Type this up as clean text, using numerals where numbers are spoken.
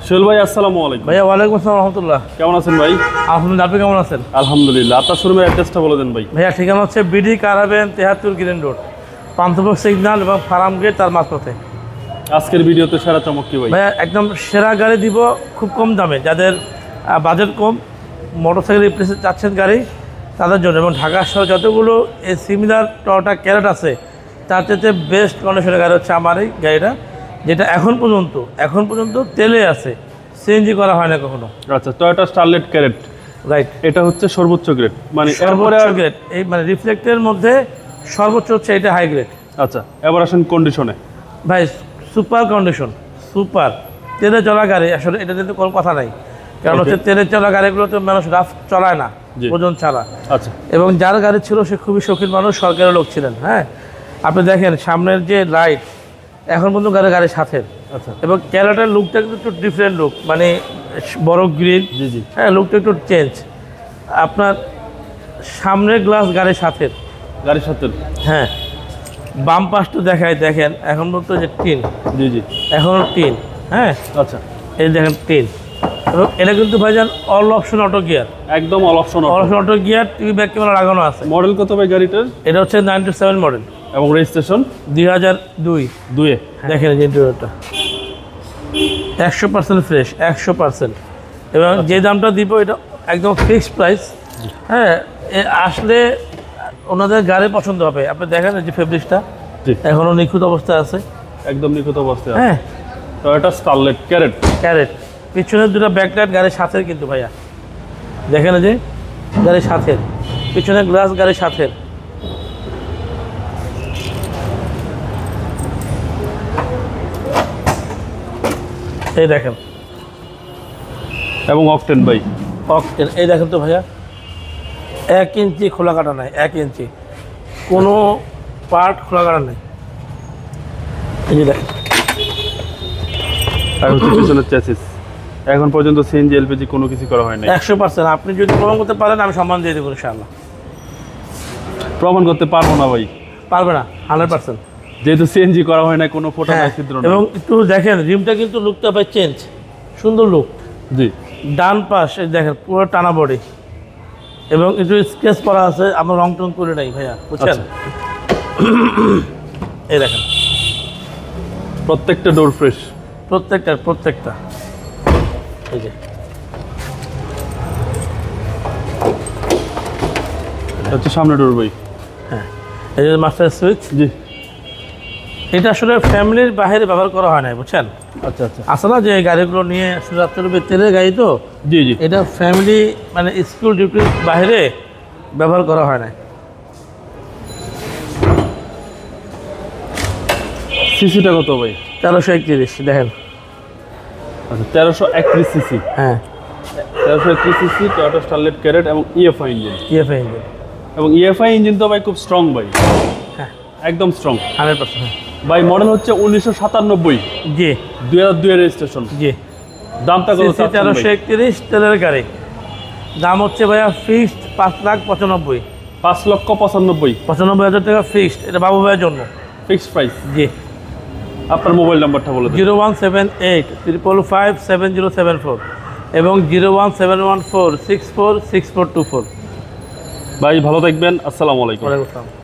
সোহেল ভাই আসসালামু আলাইকুম। ভাইয়া ওয়ালাইকুম আসসালাম রহমতুল্লাহ। কেমন আছেন ভাই? আলহামদুলিল্লাহ, আপনি কেমন আছেন? আলহামদুলিল্লাহ। আপনার শোরুমের অ্যাড্রেসটা বলে দেন ভাই। ভাইয়া ঠিকানা হচ্ছে বিডি কারাবেন 73 গ্রিন রোড, পান্থপথ সিগন্যাল এবং ফার্ম গেট তার মাঝপথে। আজকের ভিডিওতে সেরা চমক কি ভাই? ভাইয়া একদম সেরা গাড়ি দিব খুব কম দামে, যাদের বাজেট কম, মোটরসাইকেল রিপ্লেসে চাচ্ছেন গাড়ি তাদের জন্য। এবং ঢাকা শহরে যতগুলো এই সিমিলার টয়োটা ক্যারেট আছে তার চাইতে বেস্ট কন্ডিশনের গাড়ি হচ্ছে আমার এই গাড়িটা, যেটা এখন পর্যন্ত তেলে আছে, সিএনজি করা হয় না কখনো। আচ্ছা, টয়োটা স্টারলেট ক্যারেট, রাইট। এটা হচ্ছে সর্বোচ্চ গ্রেড, মানে সর্বোচ্চ গ্রেড, এই মানে রিফ্লেক্টের মধ্যে সর্বোচ্চ হচ্ছে এটা হাই গ্রেড। আচ্ছা, এবার আসেন কন্ডিশনে। ভাই সুপার কন্ডিশন, সুপার। তেলে চলা গাড়ি, আসলে এটা কিন্তু কোনো কথা নাই, কারণ হচ্ছে তেলে চলা গাড়িগুলো তো মানুষ রাফ চলায় না, ওজন ছাড়া। আচ্ছা, এবং যার গাড়ি ছিল সে খুবই শৌখিন মানুষ, সরকারের লোক ছিলেন। হ্যাঁ, আপনি দেখেন সামনের যে লাইট, এখন পর্যন্ত গাড়ির সাথে। আচ্ছা, এবং ক্যারেটার লুকটা কিন্তু একটু ডিফারেন্ট লুক, মানে বড় গ্রিল। জি। হ্যাঁ, লুকটা একটু চেঞ্জ। আপনার সামনের গ্লাস গাড়ির সাথে। হ্যাঁ, বাম পাশটা দেখেন, এখন পর্যন্ত যে টিন, জি এখনও টিন। হ্যাঁ, আচ্ছা, এই দেখেন টিন। এবং এটা কিন্তু ভাইজান অল অপশন অটো গিয়ার, একদম all option auto gear, TV back camera লাগানো আছে। মডেল কত ভাই গাড়িটার? এটা হচ্ছে 97 মডেল এবং রেজিস্ট্রেশন 2002। দেখেন এই ইন্টেরিয়রটা 100% ফ্রেশ, 100%। এবং যে দামটা দিব এটা একদম ফিক্সড প্রাইস। হ্যাঁ, আসলে ওনাদের গাড়ি পছন্দ হবে। আপনি দেখেন যে ফেব্রিক্সটা এখনও নিখুঁত অবস্থায় আছে, একদম নিখুঁত অবস্থায়। হ্যাঁ, টয়োটা স্টারলেট ক্যারেট। পিছনের দুটো ব্যাকলাইট গাড়ির সাথে কিন্তু ভাইয়া, দেখেন যে গাড়ির সাথে, পিছনের গ্লাস গাড়ির সাথে। এই দেখেন, এবং অকটেন ভাই, অকটেন। এই দেখেন তো ভাইয়া, 1 ইঞ্চি খোলা কাটা নাই, 1 ইঞ্চি কোনো পার্ট খোলা কাটা নাই। এই যে দেখেন, আর হচ্ছে পিছনের চ্যাসিস, এখন পর্যন্ত সিএনজি এলপিজি কোনো কিছু করা হয় না। 100%। আপনি যদি প্রমাণ করতে পারেন আমি সম্মান দিয়ে দেবো ইনশাআল্লাহ। প্রমাণ করতে পারবো না ভাই। পারবে না? 100%। যেহেতু সিএনজি করা হয় না, কোনো ফোটা নাই, ছিদ্র নাই। এবং একটু দেখেন রিমটা কিন্তু লুকটা ভাই চেঞ্জ, সুন্দর লুক। জি, ডান পাশ এই দেখেন পুরো টানা বডি, এবং একটু স্কেচ করা আছে, আমরা রং টং করে নাই ভাইয়া, বুঝছেন? এই দেখেন প্রত্যেকটা ডোর ফ্রেশ, প্রত্যেকটা। এই যে হচ্ছে সামনে ডোর ভাই। হ্যাঁ, এই যে মাস্টার সুইচ। জি, এটা আসলে ফ্যামিলির বাইরে ব্যবহার করা হয় না, বুঝছেন? আচ্ছা। আসলে যে গাড়িগুলো নিয়ে আসলে রাত্রে তেলের গাড়ি তো, জি। এটা ফ্যামিলি মানে স্কুল ডিউটির বাইরে ব্যবহার করা হয় না। সিসিটা কত ভাই? 1331। দেখেন, আচ্ছা, 1331 সিসি। হ্যাঁ, 1331 সিসি টয়োটা স্টারলেট ক্যারেট এবং ইএফআই ইঞ্জিন। এবং ইএফআই ইঞ্জিন তো ভাই খুব স্ট্রং ভাই। হ্যাঁ, একদম স্ট্রং, 100%। ভাই মডেল হচ্ছে 1997। জি 2002 এর রেজিস্ট্রেশন। জি। দামটা কত? 1331 তেলের গাড়ি, দাম হচ্ছে ভাইয়া ফিক্সড 5,95,000। 5,95,000 টাকা ফিক্সড। এটা বাবু ভাইয়ের জন্য ফিক্সড প্রাইস। জি। আপনার মোবাইল নাম্বারটা বলে দিন। 0178 555 7074 এবং 01714 646424। ভাই ভালো থাকবেন, আসসালামু আলাইকুম। ওয়ালাইকুম আসসালাম।